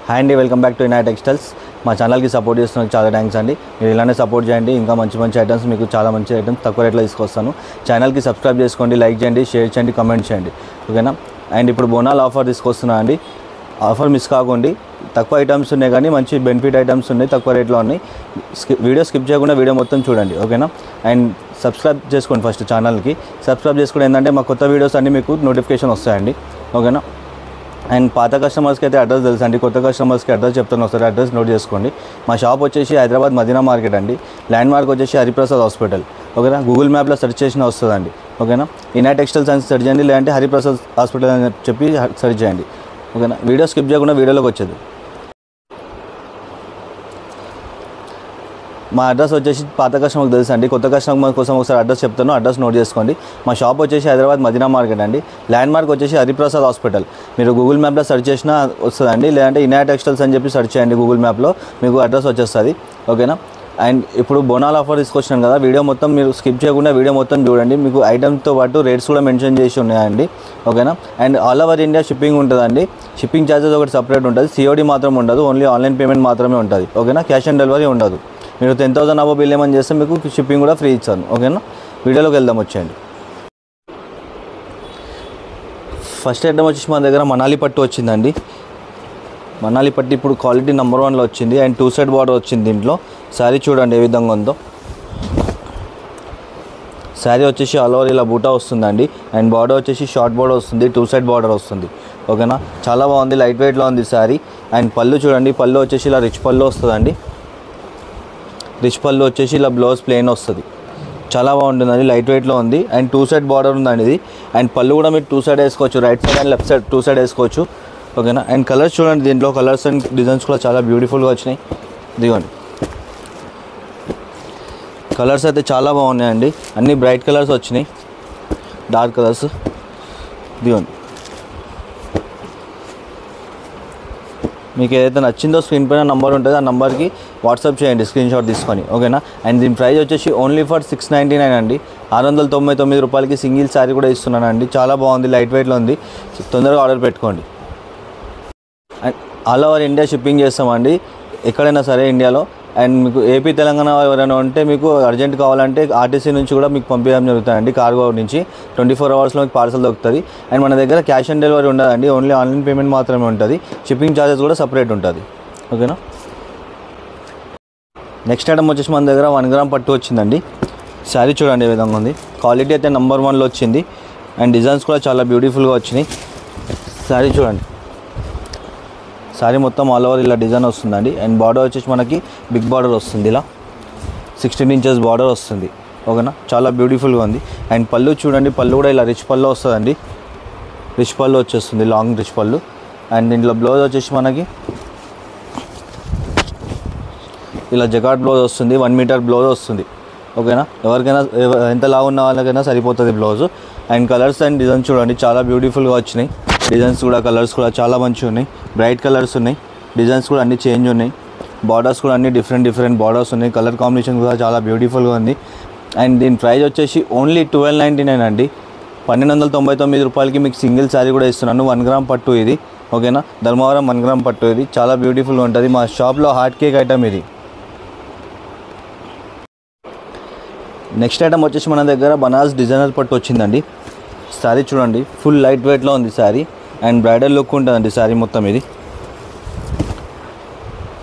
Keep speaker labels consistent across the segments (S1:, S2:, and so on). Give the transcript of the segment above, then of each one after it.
S1: Hi అండి, welcome back to ఇనాయ్ textiles. మా ఛానల్కి సపోర్ట్ చేస్తున్నందుకు చాలా థ్యాంక్స్ అండి. మీరు ఇలానే సపోర్ట్ చేయండి. ఇంకా మంచి మంచి ఐటమ్స్, మీకు చాలా మంచి ఐటమ్స్ తక్కువ రేట్లో తీసుకొస్తాను. ఛానల్కి సబ్స్క్రైబ్ చేసుకోండి, లైక్ చేయండి, షేర్ చేయండి, కామెంట్ చేయండి, ఓకేనా. అండ్ ఇప్పుడు బోనాల్ ఆఫర్ తీసుకొస్తున్నా అండి. ఆఫర్ మిస్ కాకండి. తక్కువ ఐటమ్స్ ఉన్నాయి కానీ మంచి బెనిఫిట్ ఐటమ్స్ ఉన్నాయి, తక్కువ రేట్లో ఉన్నాయి. వీడియో స్కిప్ చేయకుండా వీడియో మొత్తం చూడండి, ఓకేనా. అండ్ సబ్స్క్రైబ్ చేసుకోండి. ఫస్ట్ ఛానల్కి సబ్స్క్రైబ్ చేసుకుంటే ఏంటంటే మా కొత్త వీడియోస్ అన్నీ మీకు నోటిఫికేషన్ వస్తాయండి, ఓకేనా. అండ్ పాత కస్టమర్స్కి అయితే అడ్రస్ తెలుసు అండి, కొత్త కస్టమర్స్కి అడ్రస్ చెప్తాను, ఒకసారి అడ్రస్ నోట్ చేసుకోండి. మా షాప్ వచ్చేసి హైదరాబాద్ మదీనా మార్కెట్ అండి. ల్యాండ్ మార్క్ వచ్చేసి హరిప్రసాద్ హాస్పిటల్, ఓకేనా. గూగుల్ మ్యాప్లో సెర్చ్ చేసిన వస్తుందండి, ఓకేనా. ఇనాయ్ టెక్స్టైల్స్ అని సెర్చ్ చేయండి, లేదంటే హరిప్రసాద్ హాస్పిటల్ అని చెప్పి సెర్చ్ చేయండి, ఓకేనా. వీడియో స్కిప్ చేయకుండా వీడియోలోకి వచ్చేది. మా అడ్రస్ వచ్చేసి పాత కస్టమర్కి తెలుసు అండి, కొత్త కస్టమర్ కోసం ఒకసారి అడ్రస్ చెప్తాను, అడ్రస్ నోట్ చేసుకోండి. మా షాప్ వచ్చేసి హైదరాబాద్ మదీనా మార్కెట్ అండి. ల్యాండ్ మార్క్ వచ్చేసి హరిప్రసాద్ హాస్పిటల్. మీరు గూగుల్ మ్యాప్లో సెర్చ్ చేసినా వస్తుందండి, లేదంటే ఇనాయ్ టెక్స్టైల్స్ అని చెప్పి సెర్చ్ చేయండి గూగుల్ మ్యాప్లో, మీకు అడ్రస్ వచ్చేస్తుంది, ఓకేనా. అండ్ ఇప్పుడు బోనాల్ ఆఫర్ తీసుకొచ్చినాను కదా, వీడియో మొత్తం మీరు స్కిప్ చేయకుండా వీడియో మొత్తం చూడండి. మీకు ఐటమ్స్తో పాటు రేట్స్ కూడా మెన్షన్ చేసి ఉన్నాయండి, ఓకేనా. And all over India shipping ఉంటుందండి. షిప్పింగ్ ఛార్జెస్ ఒకటి సపరేట్ ఉంటుంది, సిఓడి మాత్రం ఉండదు, ఓన్లీ ఆన్లైన్ పేమెంట్ మాత్రమే ఉంటుంది, ఓకేనా. క్యాష్ ఆన్ డెలివరీ ఉండదు. మీరు 10,000 అబో బిల్ ఏమని చేస్తే మీకు షిప్పింగ్ కూడా ఫ్రీ ఇచ్చాను, ఓకేనా. వీడియోలోకి వెళ్దాం, వచ్చేయండి. ఫస్ట్ ఐటమ్ వచ్చేసి మన దగ్గర మనాలి పట్టు వచ్చిందండి. మనాలి పట్టు ఇప్పుడు క్వాలిటీ నెంబర్ 1లో వచ్చింది. అండ్ 2 సైడ్ బార్డర్ వచ్చింది. దీంట్లో శారీ చూడండి ఏ విధంగా ఉందో. శారీ వచ్చేసి ఆల్ ఓవర్ ఇలా బూటా వస్తుందండి. అండ్ బార్డర్ వచ్చేసి షార్ట్ బార్డర్ వస్తుంది, 2 సైడ్ బార్డర్ వస్తుంది, ఓకేనా. చాలా బాగుంది, లైట్ వెయిట్లో ఉంది శారీ. అండ్ పళ్ళు చూడండి, పళ్ళు వచ్చేసి ఇలా రిచ్ పళ్ళు వస్తుందండి. రిచ్ పళ్ళు వచ్చేసి ఇలా బ్లౌజ్ ప్లెయిన్ వస్తుంది, చాలా బాగుంటుందండి, లైట్ వెయిట్లో ఉంది. అండ్ 2 సైడ్ బార్డర్ ఉందండి ఇది. అండ్ పళ్ళు కూడా మీరు 2 సైడ్ వేసుకోవచ్చు, right side and left side 2 side వేసుకోవచ్చు, ఓకేనా. అండ్ కలర్స్ చూడండి, దీంట్లో కలర్స్ అండ్ డిజైన్స్ కూడా చాలా బ్యూటిఫుల్గా వచ్చినాయి. ఇదిగోండి, కలర్స్ అయితే చాలా బాగున్నాయండి, అన్ని బ్రైట్ కలర్స్ వచ్చినాయి, డార్క్ కలర్స్. ఇదిగోండి, మీకు ఏదైతే నచ్చిందో స్క్రీన్ పైన నంబర్ ఉంటుంది, ఆ నెంబర్కి వాట్సాప్ చేయండి స్క్రీన్ షాట్ తీసుకొని, ఓకేనా. అండ్ దీని ప్రైస్ వచ్చేసి ఓన్లీ ఫర్ 699 అండి. 699 రూపాయలకి సింగిల్ శారీ కూడా ఇస్తున్నానండి. చాలా బాగుంది, లైట్ వెయిట్లో ఉంది, తొందరగా ఆర్డర్ పెట్టుకోండి. And all over India shipping చేస్తామండి, ఎక్కడైనా సరే ఇండియాలో. అండ్ మీకు ఏపీ తెలంగాణ ఎవరైనా ఉంటే మీకు అర్జెంట్ కావాలంటే ఆర్టీసీ నుంచి కూడా మీకు పంపించడం జరుగుతుందండి, కార్గో నుంచి 24 అవర్స్లో మీకు పార్సల్ దొరుకుతుంది. అండ్ మన దగ్గర క్యాష్ ఆన్ డెలివరీ ఉండదండి, ఓన్లీ ఆన్లైన్ పేమెంట్ మాత్రమే ఉంటుంది. షిప్పింగ్ ఛార్జెస్ కూడా సపరేట్ ఉంటుంది, ఓకేనా. నెక్స్ట్ ఐటమ్ వచ్చేసి మన దగ్గర 1 గ్రామ్ పట్టు వచ్చిందండి. శారీ చూడండి ఏ విధంగా ఉంది, క్వాలిటీ అయితే నెంబర్ 1లో వచ్చింది. అండ్ డిజైన్స్ కూడా చాలా బ్యూటిఫుల్గా వచ్చినాయి. శారీ చూడండి, శారీ మొత్తం ఆల్ ఓవర్ ఇలా డిజైన్ వస్తుందండి. అండ్ బార్డర్ వచ్చేసి మనకి బిగ్ బార్డర్ వస్తుంది, ఇలా 16 ఇంచెస్ బార్డర్ వస్తుంది, ఓకేనా. చాలా బ్యూటిఫుల్గా ఉంది. అండ్ పళ్ళు చూడండి, పళ్ళు కూడా ఇలా రిచ్ పళ్ళు వస్తుందండి, రిచ్ పళ్ళు వచ్చేస్తుంది, లాంగ్ రిచ్ పళ్ళు. అండ్ దీంట్లో బ్లౌజ్ వచ్చేసి మనకి ఇలా జకాట్ బ్లౌజ్ వస్తుంది, 1 మీటర్ బ్లౌజ్ వస్తుంది, ఓకేనా. ఎవరికైనా ఎంత లావు ఉన్న వాళ్ళకైనా సరిపోతుంది blouse. And colours and designs చూడండి, చాలా బ్యూటిఫుల్గా వచ్చినాయి. డిజైన్స్ కూడా కలర్స్ కూడా చాలా మంచిగా ఉన్నాయి, బ్రైట్ కలర్స్ ఉన్నాయి. డిజైన్స్ కూడా అన్నీ చేంజ్ ఉన్నాయి, బార్డర్స్ కూడా అన్ని డిఫరెంట్ బార్డర్స్ ఉన్నాయి. కలర్ కాంబినేషన్ కూడా చాలా బ్యూటిఫుల్గా ఉంది. అండ్ దీని ప్రైస్ వచ్చేసి ఓన్లీ 1299 అండి. 1299 రూపాయలకి మీకు సింగిల్ శారీ కూడా ఇస్తున్నాను. 1 గ్రామ్ పట్టు ఇది, ఓకేనా. ధర్మవరం 1 గ్రామ్ పట్టు ఇది, చాలా బ్యూటిఫుల్గా ఉంటుంది. మా షాప్లో హాట్ కేక్ ఐటమ్ ఇది. నెక్స్ట్ ఐటమ్ వచ్చేసి మన దగ్గర బనారస్ డిజైనర్ పట్టు వచ్చిందండి. శారీ చూడండి, ఫుల్ లైట్ వెయిట్లో ఉంది శారీ. అండ్ బ్రైడల్ లుక్ ఉంటుందండి శారీ మొత్తం ఇది.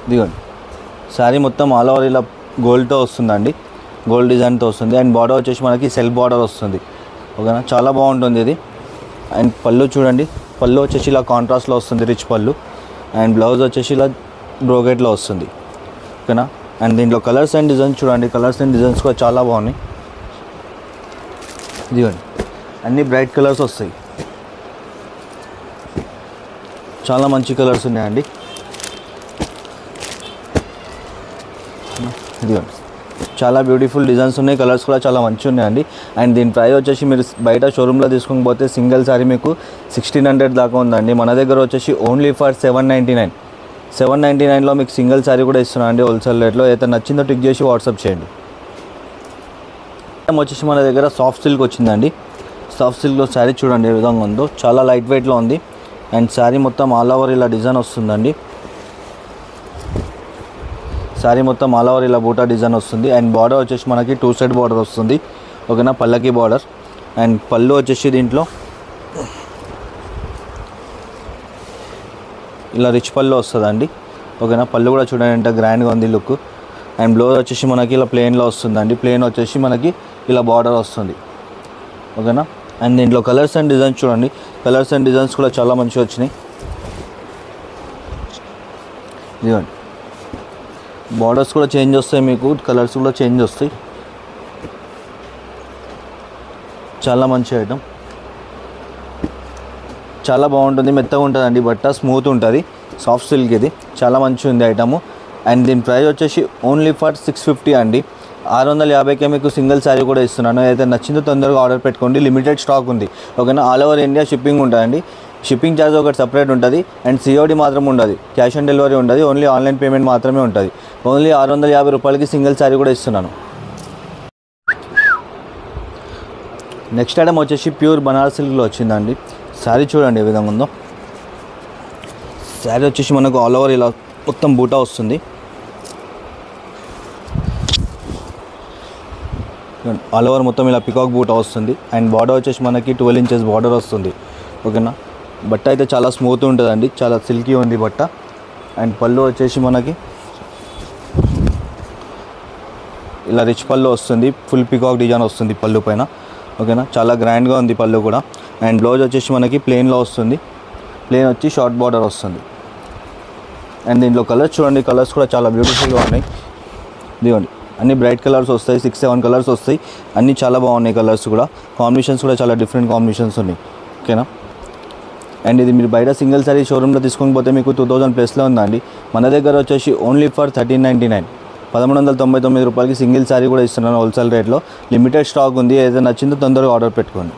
S1: ఇదిగోండి, శారీ మొత్తం ఆల్ ఓవర్ ఇలా గోల్డ్తో వస్తుందండి, గోల్డ్ డిజైన్తో వస్తుంది. అండ్ బార్డర్ వచ్చేసి మనకి సెల్ఫ్ బార్డర్ వస్తుంది, ఓకేనా. చాలా బాగుంటుంది ఇది. అండ్ పళ్ళు చూడండి, పళ్ళు వచ్చేసి ఇలా కాంట్రాస్ట్లో వస్తుంది, రిచ్ పళ్ళు. అండ్ బ్లౌజ్ వచ్చేసి ఇలా బ్రోకెట్లో వస్తుంది, ఓకేనా. అండ్ దీంట్లో కలర్స్ అండ్ డిజైన్స్ చూడండి, కలర్స్ అండ్ డిజైన్స్ కూడా చాలా బాగున్నాయి. ఇదిగోండి, అన్ని బ్రైట్ కలర్స్ వస్తాయి, చాలా మంచి కలర్స్ ఉన్నాయండి. ఇదిగోండి, చాలా బ్యూటిఫుల్ డిజైన్స్ ఉన్నాయి, కలర్స్ కూడా చాలా మంచిగా ఉన్నాయండి. అండ్ దీని ప్రైస్ వచ్చేసి మీరు బయట షోరూంలో తీసుకోకపోతే సింగిల్ శారీ మీకు 1600 దాకా ఉందండి. మన దగ్గర వచ్చేసి ఓన్లీ ఫర్ 799. 799లో మీకు సింగిల్ శారీ కూడా ఇస్తున్నాను అండి, హోల్సేల్ రేట్లో. అయితే నచ్చిందో టిక్ చేసి వాట్సాప్ చేయండి. వచ్చేసి మన దగ్గర సాఫ్ట్ సిల్క్ వచ్చిందండి. సాఫ్ట్ సిల్క్లో శారీ చూడండి ఏ విధంగా ఉందో, చాలా లైట్ వెయిట్లో ఉంది. అండ్ శారీ మొత్తం ఆల్ ఓవర్ ఇలా డిజైన్ వస్తుందండి. శారీ మొత్తం ఆల్ ఓవర్ ఇలా బూటా డిజైన్ వస్తుంది. అండ్ బార్డర్ వచ్చేసి మనకి 2 సైడ్ బార్డర్ వస్తుంది. ఓకేనా, పల్లకి బార్డర్. అండ్ పళ్ళు వచ్చేసి దీంట్లో ఇలా రిచ్ పళ్ళు వస్తుందండి. ఓకేనా, పళ్ళు కూడా చూడండి ఎంత గ్రాండ్గా ఉంది లుక్. అండ్ బ్లౌజ్ వచ్చేసి మనకి ఇలా ప్లెయిన్లో వస్తుందండి. ప్లెయిన్ వచ్చేసి మనకి ఇలా బార్డర్ వస్తుంది. ఓకేనా, అండ్ దీంట్లో కలర్స్ అండ్ డిజైన్స్ చూడండి. కలర్స్ అండ్ డిజైన్స్ కూడా చాలా మంచిగా వచ్చినాయి. ఇదిగోండి, బార్డర్స్ కూడా చేంజ్ వస్తాయి, మీకు కలర్స్ కూడా చేంజ్ వస్తాయి. చాలా మంచి ఐటమ్, చాలా బాగుంటుంది. మెత్తగా ఉంటుందండి బట్ట, స్మూత్ ఉంటుంది, సాఫ్ట్ సిల్క్. ఇది చాలా మంచిగా ఉంది ఐటము. అండ్ దీని ప్రైస్ వచ్చేసి ఓన్లీ ఫర్ 650 అండి. 650కే మీకు సింగిల్ శారీ కూడా ఇస్తున్నాను. అయితే నచ్చిందో తొందరగా ఆర్డర్ పెట్టుకోండి, లిమిటెడ్ స్టాక్ ఉంది. ఓకేనా, ఆల్ ఓవర్ ఇండియా షిప్పింగ్ ఉంటుందండి. షిప్పింగ్ ఛార్జ్ ఒకటి సపరేట్ ఉంటుంది. అండ్ సిఓడి మాత్రం ఉండదు, క్యాష్ ఆన్ డెలివరీ ఉండదు, ఓన్లీ ఆన్లైన్ పేమెంట్ మాత్రమే ఉంటుంది. ఓన్లీ 650 రూపాయలకి సింగిల్ శారీ కూడా ఇస్తున్నాను. నెక్స్ట్ ఐటమ్ వచ్చేసి ప్యూర్ బనారస్ సిల్క్లో వచ్చిందండి. శారీ చూడండి ఏ విధంగా ఉందో. శారీ వచ్చేసి మనకు ఆల్ ఓవర్ ఇలా మొత్తం బూటా వస్తుంది. ఆల్ ఓవర్ మొత్తం ఇలా పికాక్ బూటా వస్తుంది. అండ్ బార్డర్ వచ్చేసి మనకి 12 ఇంచెస్ బార్డర్ వస్తుంది. ఓకేనా, బట్ట అయితే చాలా స్మూత్ ఉంటుందండి, చాలా సిల్కీ ఉంది బట్ట. అండ్ పళ్ళు వచ్చేసి మనకి ఇలా రిచ్ పళ్ళు వస్తుంది, ఫుల్ పికాక్ డిజైన్ వస్తుంది పళ్ళు పైన. ఓకేనా, చాలా గ్రాండ్గా ఉంది పళ్ళు కూడా. అండ్ బ్లౌజ్ వచ్చేసి మనకి ప్లెయిన్లో వస్తుంది. ప్లెయిన్ వచ్చి షార్ట్ బార్డర్ వస్తుంది. అండ్ దీంట్లో కలర్స్ చూడండి, కలర్స్ కూడా చాలా బ్యూటిఫుల్గా ఉన్నాయి. ఇదిగోండి, అన్ని బ్రైట్ కలర్స్ వస్తాయి, 6-7 కలర్స్ వస్తాయి. అన్నీ చాలా బాగున్నాయి కలర్స్ కూడా. కాంబినేషన్స్ కూడా చాలా డిఫరెంట్ కాంబినేషన్స్ ఉన్నాయి. ఓకేనా, అండ్ ఇది మీరు బయట సింగిల్ సారీ షోరూమ్లో తీసుకొని పోతే మీకు 2000+ ఉందండి. మన దగ్గర వచ్చేసి ఓన్లీ ఫర్ 1399, 1399 రూపాయలకి సింగిల్ సారీ కూడా ఇస్తున్నాను హోల్సేల్ రేట్లో. లిమిటెడ్ స్టాక్ ఉంది. ఏదైనా నచ్చిందో తొందరగా ఆర్డర్ పెట్టుకోండి.